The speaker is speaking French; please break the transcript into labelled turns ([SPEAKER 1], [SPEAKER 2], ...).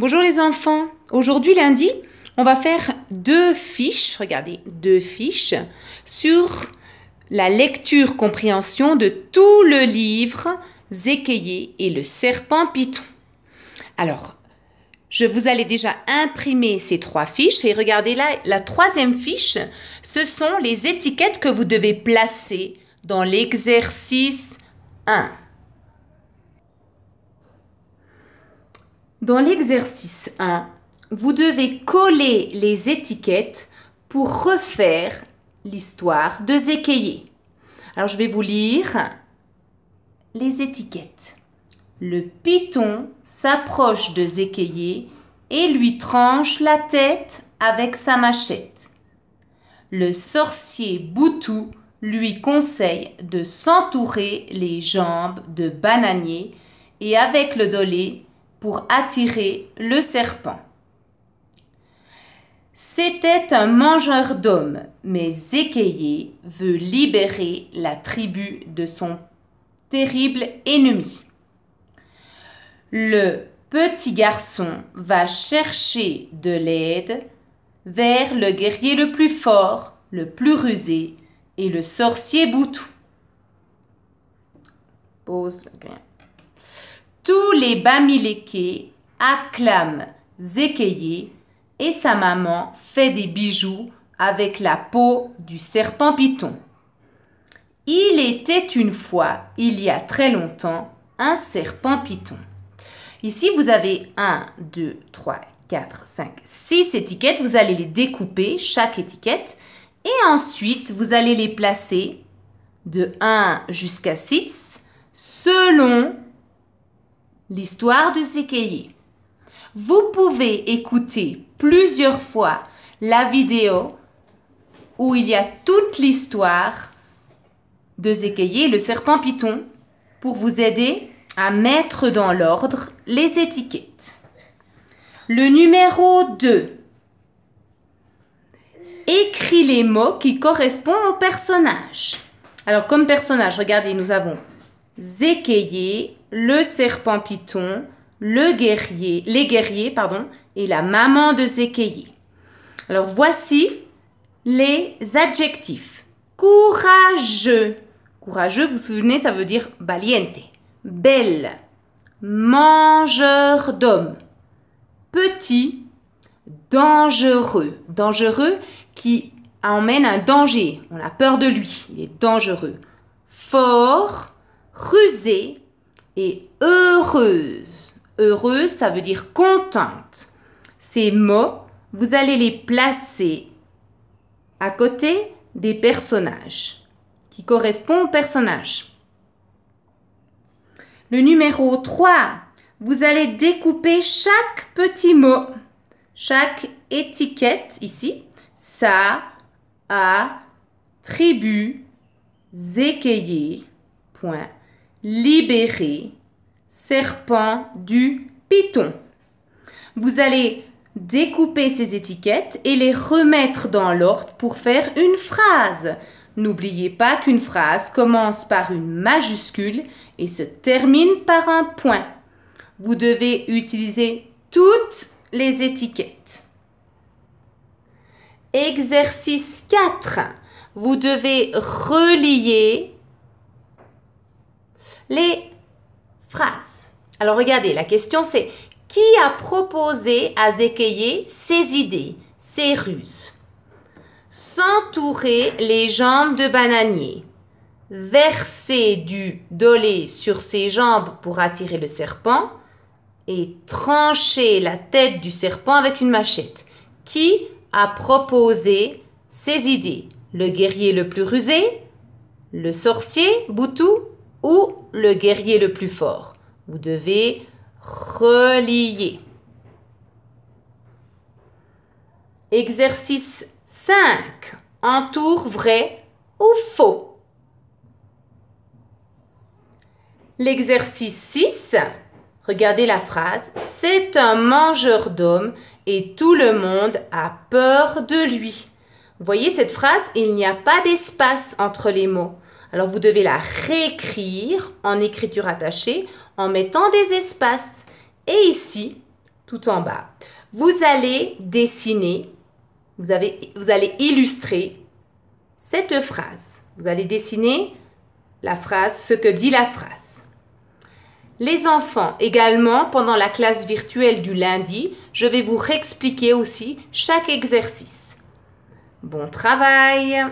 [SPEAKER 1] Bonjour les enfants, aujourd'hui lundi, on va faire deux fiches, regardez, deux fiches sur la lecture compréhension de tout le livre Zékéié et le serpent Python. Alors, vous allez déjà imprimer ces trois fiches et regardez là, la troisième fiche, ce sont les étiquettes que vous devez placer dans l'exercice 1. Dans l'exercice 1, vous devez coller les étiquettes pour refaire l'histoire de Zékéié. Alors, je vais vous lire les étiquettes. Le python s'approche de Zékéié et lui tranche la tête avec sa machette. Le sorcier Boutou lui conseille de s'entourer les jambes de bananier et avec le dolé pour attirer le serpent. C'était un mangeur d'hommes, mais Zékéié veut libérer la tribu de son terrible ennemi. Le petit garçon va chercher de l'aide vers le guerrier le plus fort, le plus rusé et le sorcier Boutou. Pause. Tous les Bamilékés acclament Zékéié et sa maman fait des bijoux avec la peau du serpent Python. Il était une fois, il y a très longtemps, un serpent Python. Ici, vous avez 1, 2, 3, 4, 5, 6 étiquettes. Vous allez les découper, chaque étiquette. Et ensuite, vous allez les placer de 1 jusqu'à 6 selon l'histoire de Zékéié. Vous pouvez écouter plusieurs fois la vidéo où il y a toute l'histoire de Zékéié, le serpent Python, pour vous aider à mettre dans l'ordre les étiquettes. Le numéro 2. Écris les mots qui correspondent au personnage. Alors, comme personnage, regardez, nous avons Zékéié, le serpent Python, les guerriers, et la maman de Zékéié. Alors, voici les adjectifs. Courageux. Courageux, vous vous souvenez, ça veut dire valiente. Belle. Mangeur d'hommes. Petit. Dangereux. Dangereux qui emmène un danger. On a peur de lui. Il est dangereux. Fort. Rusée et heureuse. Heureuse, ça veut dire contente. Ces mots, vous allez les placer à côté des personnages qui correspondent aux personnages. Le numéro 3, vous allez découper chaque petit mot, chaque étiquette ici. Ça, a, tribu, Zékéié, point. Libérer, serpent du python. Vous allez découper ces étiquettes et les remettre dans l'ordre pour faire une phrase. N'oubliez pas qu'une phrase commence par une majuscule et se termine par un point. Vous devez utiliser toutes les étiquettes. Exercice 4. Vous devez relier les phrases. Alors regardez, la question c'est qui a proposé à Zékéié ses idées, ses ruses? S'entourer les jambes de bananier, verser du dolé sur ses jambes pour attirer le serpent et trancher la tête du serpent avec une machette. Qui a proposé ces idées? Le guerrier le plus rusé, le sorcier Boutou ou le guerrier le plus fort? Vous devez relier. Exercice 5. Entoure vrai ou faux. L'exercice 6. Regardez la phrase. C'est un mangeur d'hommes et tout le monde a peur de lui. Vous voyez cette phrase? Il n'y a pas d'espace entre les mots. Alors, vous devez la réécrire en écriture attachée en mettant des espaces. Et ici, tout en bas. Vous allez dessiner, vous allez illustrer cette phrase. Vous allez dessiner la phrase, ce que dit la phrase. Les enfants, également, pendant la classe virtuelle du lundi, je vais vous réexpliquer aussi chaque exercice. Bon travail!